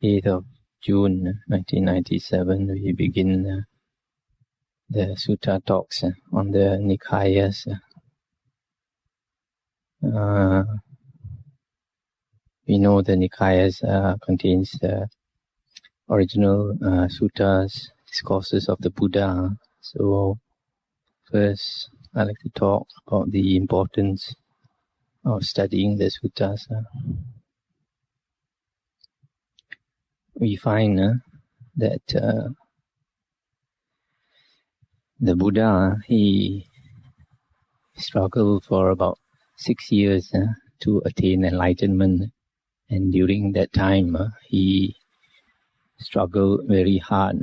8th of June 1997, we begin the Sutta talks on the Nikayas. We know the Nikayas contains the original suttas, discourses of the Buddha. So first, I'd like to talk about the importance of studying the suttas. We find that the Buddha, he struggled for about 6 years to attain enlightenment. And during that time, he struggled very hard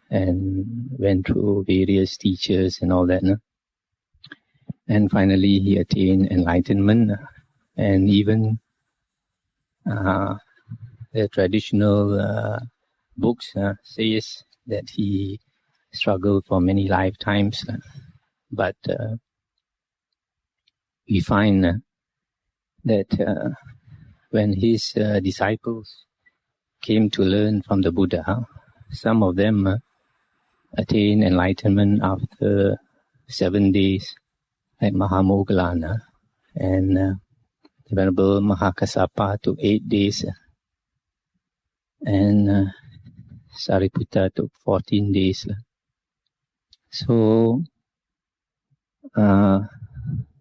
and went through various teachers and all that. And finally, he attained enlightenment. And even the traditional books says that he struggled for many lifetimes. But we find that when his disciples came to learn from the Buddha, some of them attained enlightenment after 7 days, like Mahamoggallana, and the Venerable Mahakassapa took 8 days, and Sariputta took 14 days. So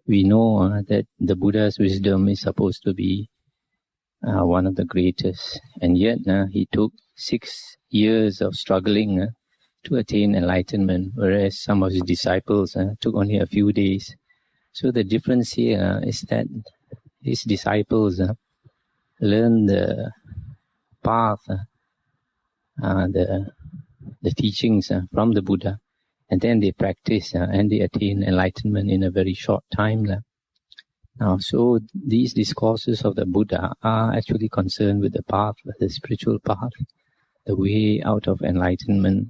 we know that the Buddha's wisdom is supposed to be one of the greatest, and yet he took 6 years of struggling to attain enlightenment, whereas some of his disciples took only a few days. So the difference here is that his disciples learned the path, the teachings from the Buddha, and then they practice and they attain enlightenment in a very short time. Now, so these discourses of the Buddha are actually concerned with the path, the spiritual path, the way out of enlightenment.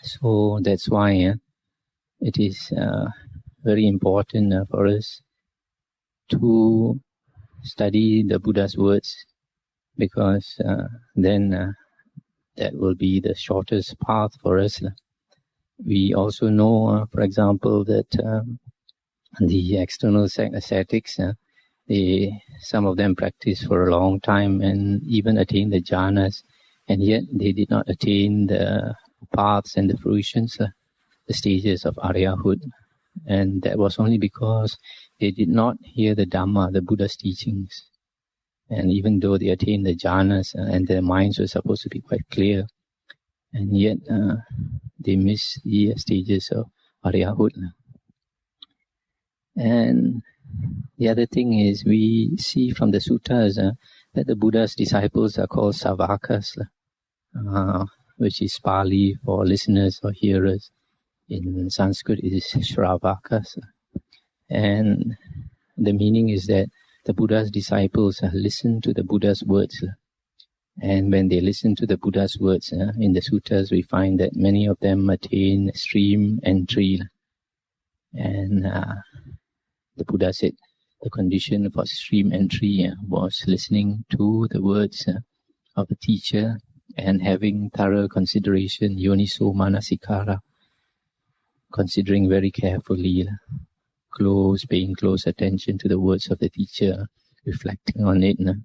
So that's why it is very important for us to study the Buddha's words, because then that will be the shortest path for us. We also know, for example, that the external ascetics, some of them practice for a long time and even attain the jhanas, and yet they did not attain the paths and the fruitions, the stages of Aryahood. And that was only because they did not hear the Dhamma, the Buddha's teachings. And even though they attained the jhanas and their minds were supposed to be quite clear, and yet they missed the stages of Aryahood. And the other thing is, we see from the suttas that the Buddha's disciples are called savakas, which is Pali for listeners or hearers. In Sanskrit, it is shravakas. And the meaning is that the Buddha's disciples listen to the Buddha's words. And when they listen to the Buddha's words, in the suttas, we find that many of them attain stream entry. And the Buddha said the condition for stream entry was listening to the words of the teacher and having thorough consideration, yoniso manasikara, considering very carefully, paying close attention to the words of the teacher, reflecting on it. In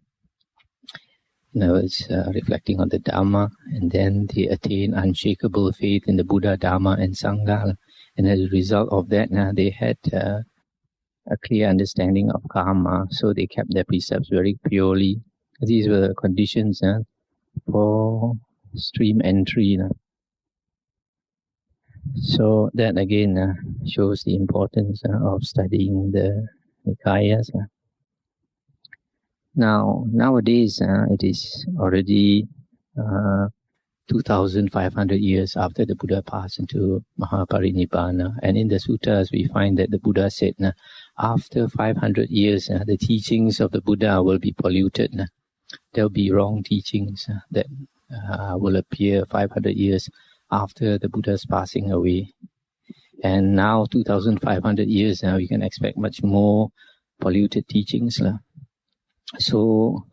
other words, reflecting on the Dhamma, and then they attain unshakable faith in the Buddha, Dhamma, and Sangha. And as a result of that, they had a clear understanding of karma, so they kept their precepts very purely. These were the conditions for stream entry. So that again shows the importance of studying the Nikayas. Now, nowadays, it is already 2,500 years after the Buddha passed into Mahaparinibbana. And in the suttas, we find that the Buddha said, after 500 years, the teachings of the Buddha will be polluted. There will be wrong teachings that will appear 500 years after the Buddha's passing away. And now, 2,500 years, we can expect much more polluted teachings. So,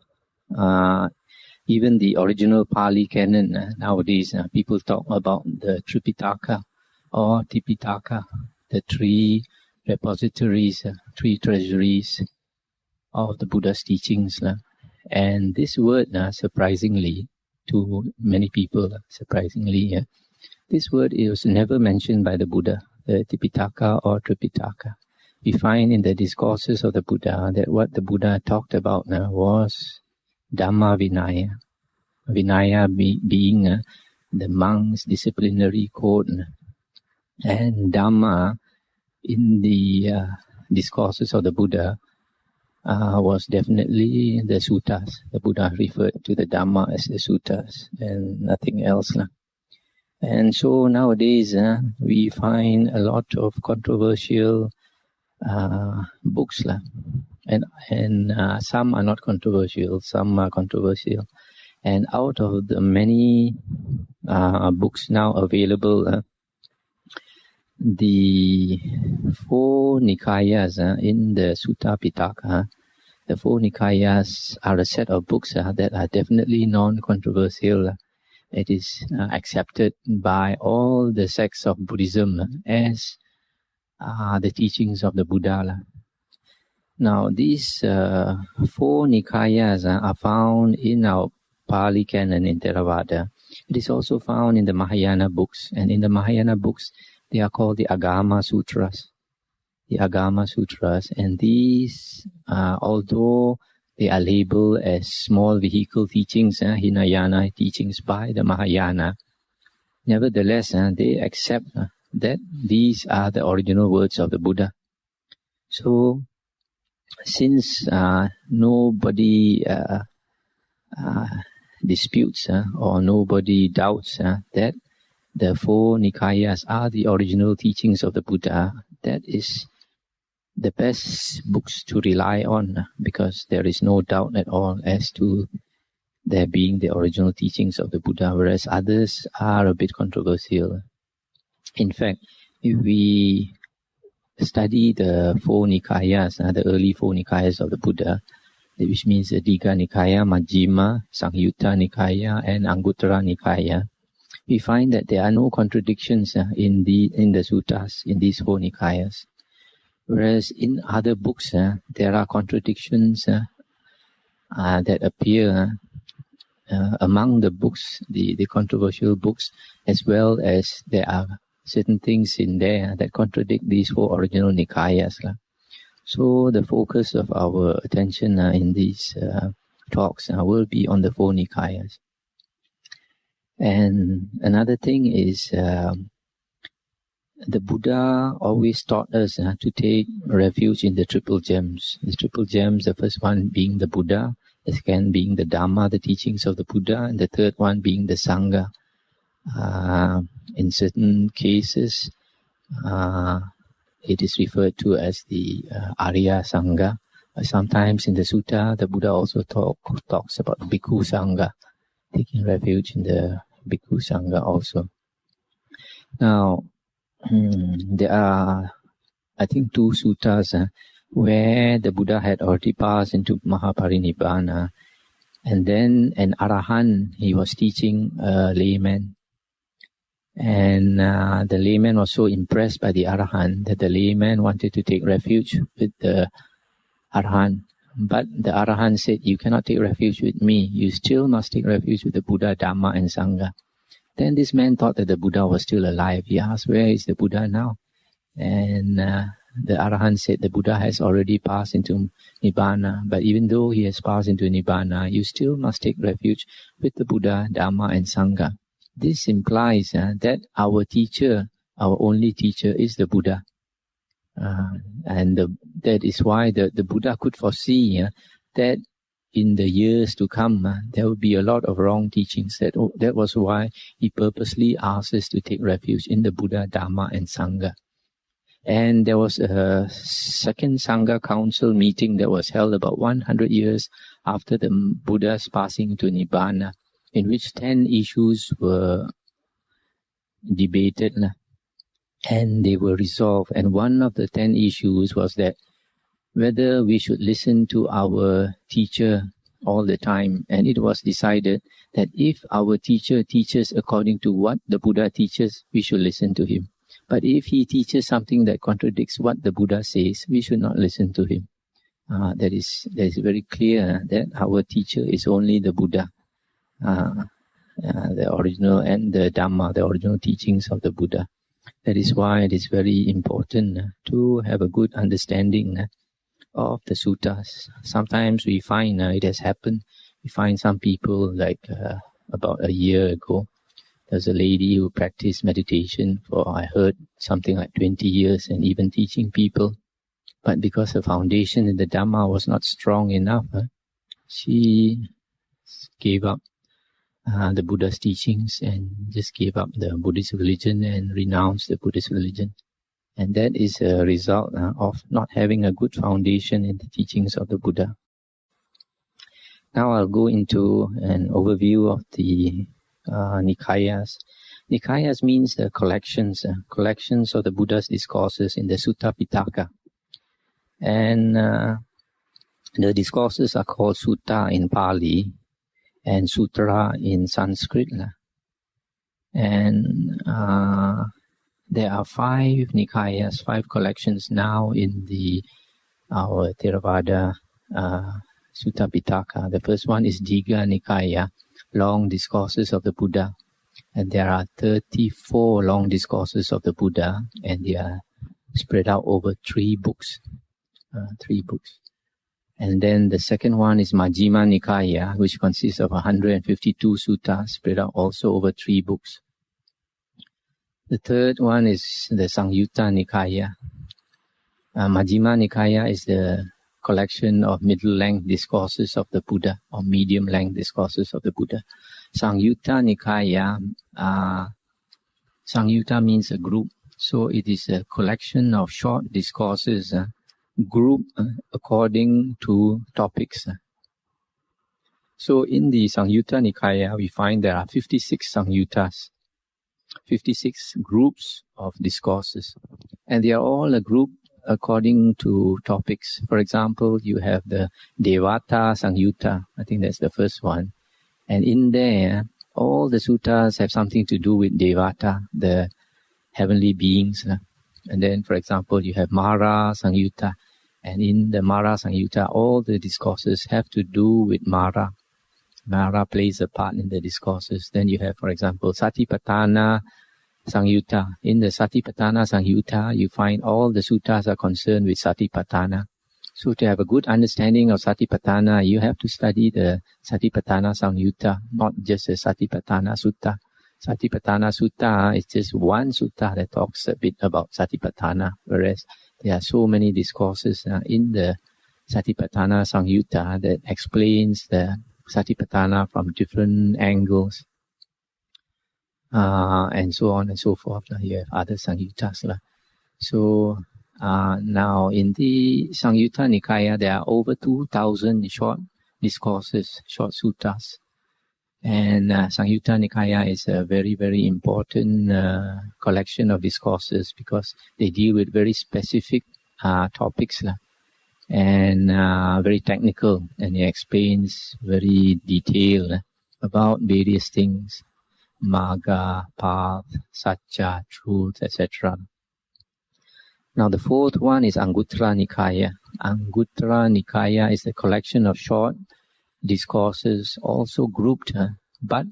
Even the original Pali canon, nowadays people talk about the Tripitaka or Tipitaka, the three repositories, three treasuries of the Buddha's teachings. And this word, surprisingly, to many people, this word was never mentioned by the Buddha, the Tipitaka or Tripitaka. We find in the discourses of the Buddha that what the Buddha talked about was Dhamma Vinaya. Vinaya being the monk's disciplinary code. And Dhamma in the discourses of the Buddha was definitely the suttas. The Buddha referred to the Dhamma as the suttas and nothing else. And so nowadays we find a lot of controversial books. And some are not controversial, some are controversial. And out of the many books now available, the four Nikayas in the Sutta Pitaka, the four Nikayas are a set of books that are definitely non-controversial. It is accepted by all the sects of Buddhism as the teachings of the Buddha. Now, these four Nikayas are found in our Pali canon in Theravada. It is also found in the Mahayana books, and in the Mahayana books, they are called the Agama Sutras. The Agama Sutras, and these, although they are labeled as small vehicle teachings, Hinayana teachings by the Mahayana, nevertheless, they accept that these are the original words of the Buddha. So, since nobody disputes or nobody doubts that the four Nikayas are the original teachings of the Buddha, that is the best books to rely on, because there is no doubt at all as to their being the original teachings of the Buddha, whereas others are a bit controversial. In fact, if we study the four Nikayas, the early four Nikayas of the Buddha, which means the Digha Nikaya, Majjhima, Sangyutta Nikaya, and Anguttara Nikaya, we find that there are no contradictions in the suttas, in these four Nikayas. Whereas in other books, there are contradictions that appear among the books, the controversial books, as well as there are certain things in there that contradict these four original Nikayas. So the focus of our attention in these talks will be on the four Nikayas. And another thing is the Buddha always taught us to take refuge in the triple gems. The triple gems, the first one being the Buddha, the second being the Dhamma, the teachings of the Buddha, and the third one being the Sangha. In certain cases, it is referred to as the Arya Sangha. Sometimes in the Sutta, the Buddha also talks about the Bhikkhu Sangha, taking refuge in the Bhikkhu Sangha also. Now, there are, I think, two suttas where the Buddha had already passed into Mahaparinibbana, and then an Arahant, he was teaching a layman. And the layman was so impressed by the Arahant that the layman wanted to take refuge with the Arahant. But the Arahant said, you cannot take refuge with me. You still must take refuge with the Buddha, Dhamma, and Sangha. Then this man thought that the Buddha was still alive. He asked, where is the Buddha now? And the Arahant said, the Buddha has already passed into Nibbana. But even though he has passed into Nibbana, you still must take refuge with the Buddha, Dhamma, and Sangha. This implies that our teacher, our only teacher, is the Buddha. And that is why the Buddha could foresee that in the years to come, there will be a lot of wrong teachings. That was why he purposely asked us to take refuge in the Buddha, Dhamma, and Sangha. And there was a second Sangha Council meeting that was held about 100 years after the Buddha's passing to Nibbana, in which 10 issues were debated and they were resolved. And one of the 10 issues was that whether we should listen to our teacher, all the time. And it was decided that if our teacher teaches according to what the Buddha teaches, we should listen to him. But if he teaches something that contradicts what the Buddha says, we should not listen to him. That is very clear that our teacher is only the Buddha, the original, and the Dhamma, the original teachings of the Buddha. That is why it is very important to have a good understanding of the suttas. Sometimes we find it has happened. We find some people, like about a year ago, there's a lady who practiced meditation for, I heard, something like 20 years and even teaching people. But because her foundation in the Dhamma was not strong enough, she gave up the Buddha's teachings and just gave up the Buddhist religion and renounced the Buddhist religion. And that is a result of not having a good foundation in the teachings of the Buddha. Now I'll go into an overview of the Nikayas. Nikayas means the collections of the Buddha's discourses in the Sutta Pitaka. And the discourses are called Sutta in Pali and Sutra in Sanskrit. And there are 5 Nikayas, 5 collections now in our Theravada Sutta Pitaka. The first one is Digha Nikaya, long discourses of the Buddha. And there are 34 long discourses of the Buddha, and they are spread out over 3 books. 3 books. And then the second one is Majjhima Nikaya, which consists of 152 suttas, spread out also over 3 books. The third one is the Sangyutta Nikaya. Majjhima Nikaya is the collection of middle-length discourses of the Buddha, or medium-length discourses of the Buddha. Sangyutta Nikaya, Sangyutta means a group, so it is a collection of short discourses grouped according to topics. So in the Sangyutta Nikaya, we find there are 56 Sangyuttas, 56 groups of discourses, and they are all a group according to topics. For example, you have the Devata Sangyutta, I think that's the first one, and in there, all the suttas have something to do with Devata, the heavenly beings. And then, for example, you have Mara Sangyutta, and in the Mara Sangyutta, all the discourses have to do with Mara. Mara plays a part in the discourses. Then you have, for example, Satipatthana Sangyutta. In the Satipatthana Sangyutta, you find all the suttas are concerned with Satipatthana. So to have a good understanding of Satipatthana, you have to study the Satipatthana Sangyutta, not just the Satipatthana Sutta. Satipatthana Sutta is just one sutta that talks a bit about Satipatthana, whereas there are so many discourses in the Satipatthana Sangyutta that explains the Satipatthana from different angles, and so on and so forth. You have other Sangyuttas. So now in the Sangyutta Nikaya, there are over 2,000 short discourses, short suttas. And Sangyutta Nikaya is a very, very important collection of discourses because they deal with very specific topics and very technical, and it explains very detailed about various things, Magga, path, Satya, truth, etc. Now the fourth one is Anguttara Nikaya. Anguttara Nikaya is a collection of short discourses, also grouped, but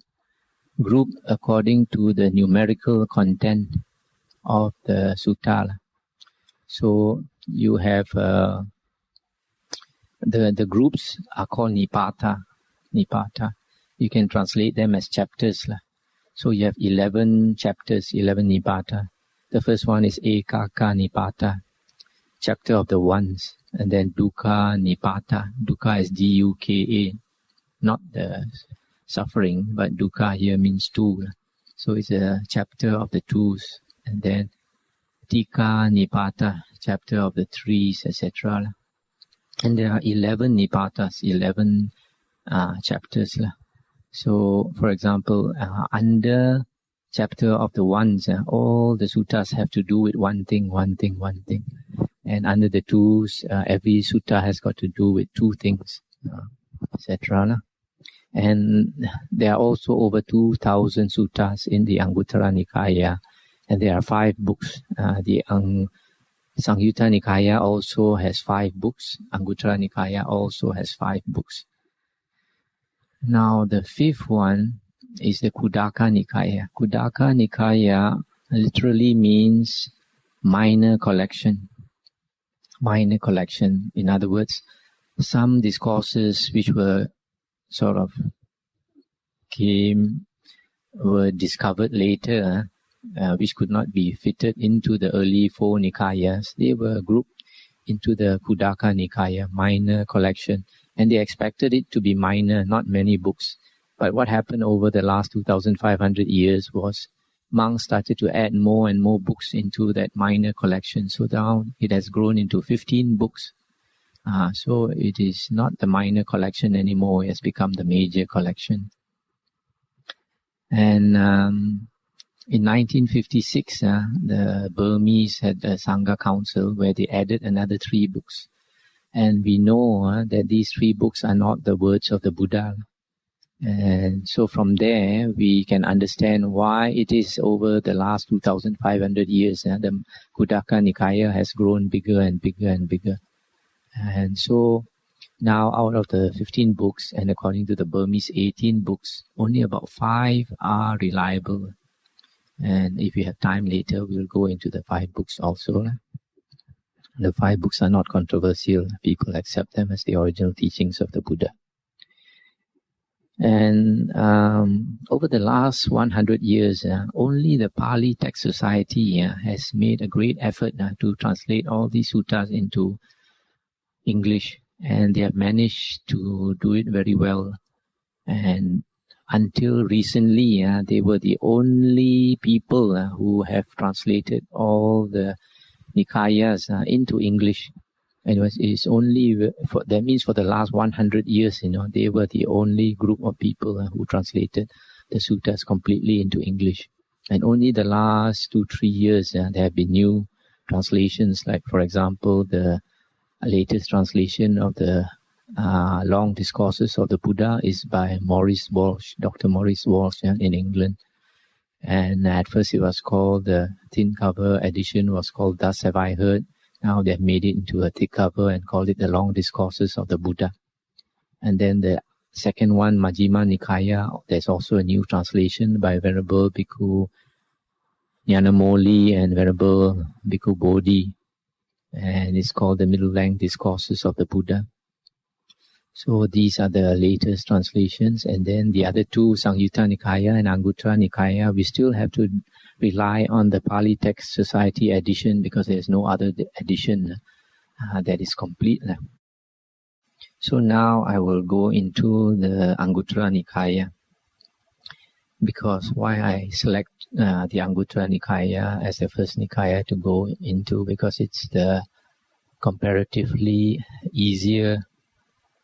grouped according to the numerical content of the sutta. So you have the groups are called Nipata. Nipata. You can translate them as chapters. So you have 11 chapters, 11 Nipata. The first one is Ekaka Nipata, chapter of the ones. And then Dukkha Nipata. Dukkha is D-U-K-A, not the suffering, but Dukkha here means two. So it's a chapter of the twos. And then Tikka Nipata, chapter of the threes, etc. And there are 11 Nipatas, 11 chapters. So, for example, under chapter of the ones, all the suttas have to do with one thing, one thing, one thing. And under the twos, every sutta has got to do with two things. etc. And there are also over 2,000 suttas in the Anguttara Nikaya, and there are 5 books. The Samyutta Nikaya also has 5 books. Anguttara Nikaya also has 5 books. Now the 5th one is the Khuddaka Nikaya. Khuddaka Nikaya literally means minor collection. Minor collection. In other words, some discourses which were sort of were discovered later, which could not be fitted into the early 4 Nikayas. They were grouped into the Khuddaka Nikaya, minor collection. And they expected it to be minor, not many books. But what happened over the last 2,500 years was monks started to add more and more books into that minor collection. So now it has grown into 15 books. So it is not the minor collection anymore. It has become the major collection. And in 1956, the Burmese had a Sangha Council where they added another 3 books. And we know that these 3 books are not the words of the Buddha. And so from there, we can understand why it is over the last 2,500 years, the Khuddaka Nikaya has grown bigger and bigger and bigger. And so now out of the 15 books, and according to the Burmese 18 books, only about 5 are reliable. And if we have time later, we'll go into the 5 books also. The 5 books are not controversial. People accept them as the original teachings of the Buddha. And over the last 100 years, only the Pali Text Society has made a great effort to translate all these suttas into English. And they have managed to do it very well. And until recently, they were the only people who have translated all the Nikayas into English. And it's only, that means for the last 100 years, they were the only group of people who translated the suttas completely into English. And only the last 2-3 years, there have been new translations, like, for example, the latest translation of the Long Discourses of the Buddha is by Maurice Walsh, Dr. Maurice Walsh in England. And at first it was called, the thin cover edition was called Thus Have I Heard. Now they've made it into a thick cover and called it the Long Discourses of the Buddha. And then the second one, Majjhima Nikaya, there's also a new translation by Venerable Bhikkhu Nyanamoli and Venerable Bhikkhu Bodhi. And it's called the Middle Length Discourses of the Buddha. So these are the latest translations. And then the other 2, Samyutta Nikaya and Anguttara Nikaya, we still have to rely on the Pali Text Society edition because there's no other edition that is complete. So now I will go into the Anguttara Nikaya, because why I select the Anguttara Nikaya as the first Nikaya to go into, because it's the comparatively easier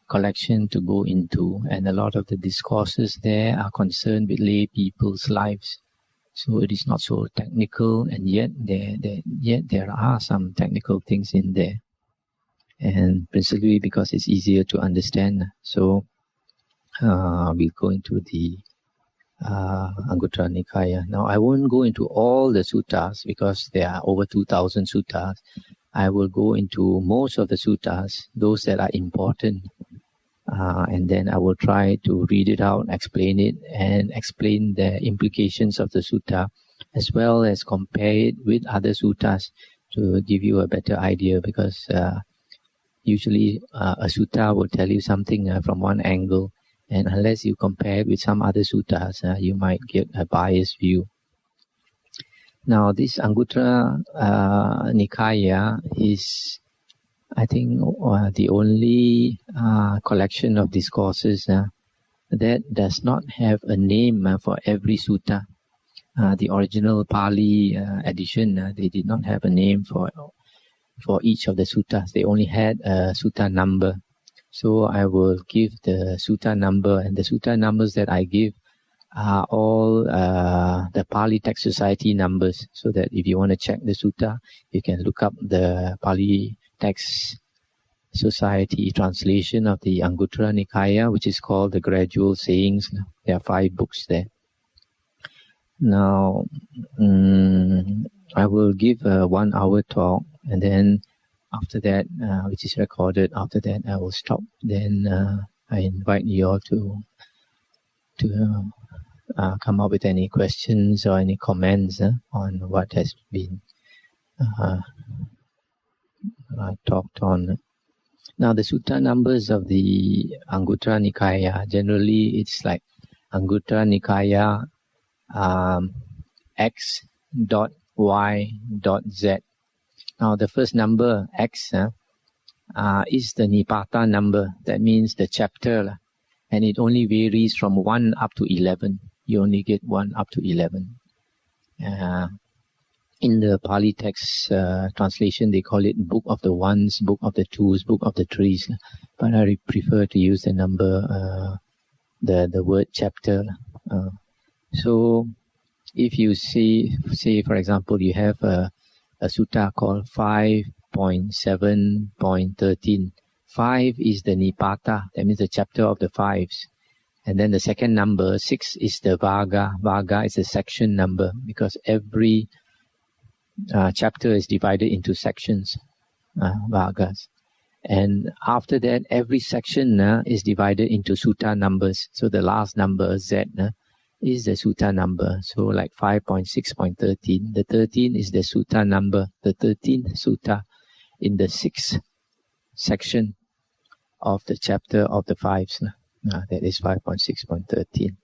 collection to go into, and a lot of the discourses there are concerned with lay people's lives. So it is not so technical, and yet there are some technical things in there, and principally because it's easier to understand. So we'll go into the Anguttara Nikaya. Now I won't go into all the suttas because there are over 2,000 suttas. I will go into most of the suttas, those that are important. And then I will try to read it out, explain it, and explain the implications of the sutta, as well as compare it with other suttas to give you a better idea, because usually a sutta will tell you something from one angle, and unless you compare it with some other suttas, you might get a biased view. Now this Anguttara Nikaya is, I think, the only collection of discourses that does not have a name for every sutta. The original Pali edition, they did not have a name for each of the suttas. They only had a sutta number. So I will give the sutta number, and the sutta numbers that I give are all the Pali Text Society numbers, so that if you want to check the sutta, you can look up the Pali Text Society translation of the Anguttara Nikaya, which is called the Gradual Sayings. There are 5 books there. Now, I will give a 1-hour talk, and then after that, which is recorded, after that I will stop. Then I invite you all to come up with any questions or any comments on what has been talked on. Now, the sutta numbers of the Anguttara Nikaya, generally it's like Anguttara Nikaya X.Y.Z. Now, the first number, X, is the Nipata number. That means the chapter. And it only varies from 1 up to 11. You only get 1 up to 11. In the Pali text translation, they call it Book of the Ones, Book of the Twos, Book of the Threes. But I prefer to use the number, the word chapter. So if you say for example, you have a sutta called 5.7.13. 5 is the Nipata, that means the chapter of the 5s. And then the second number, 6, is the Vaga. Vaga is the section number, because every chapter is divided into sections, Vagas. And after that, every section is divided into sutta numbers. So the last number, Z, is the sutta number. So like 5.6.13. The 13 is the sutta number, the 13th sutta in the 6th section of the chapter of the 5s. That is 5.6.13.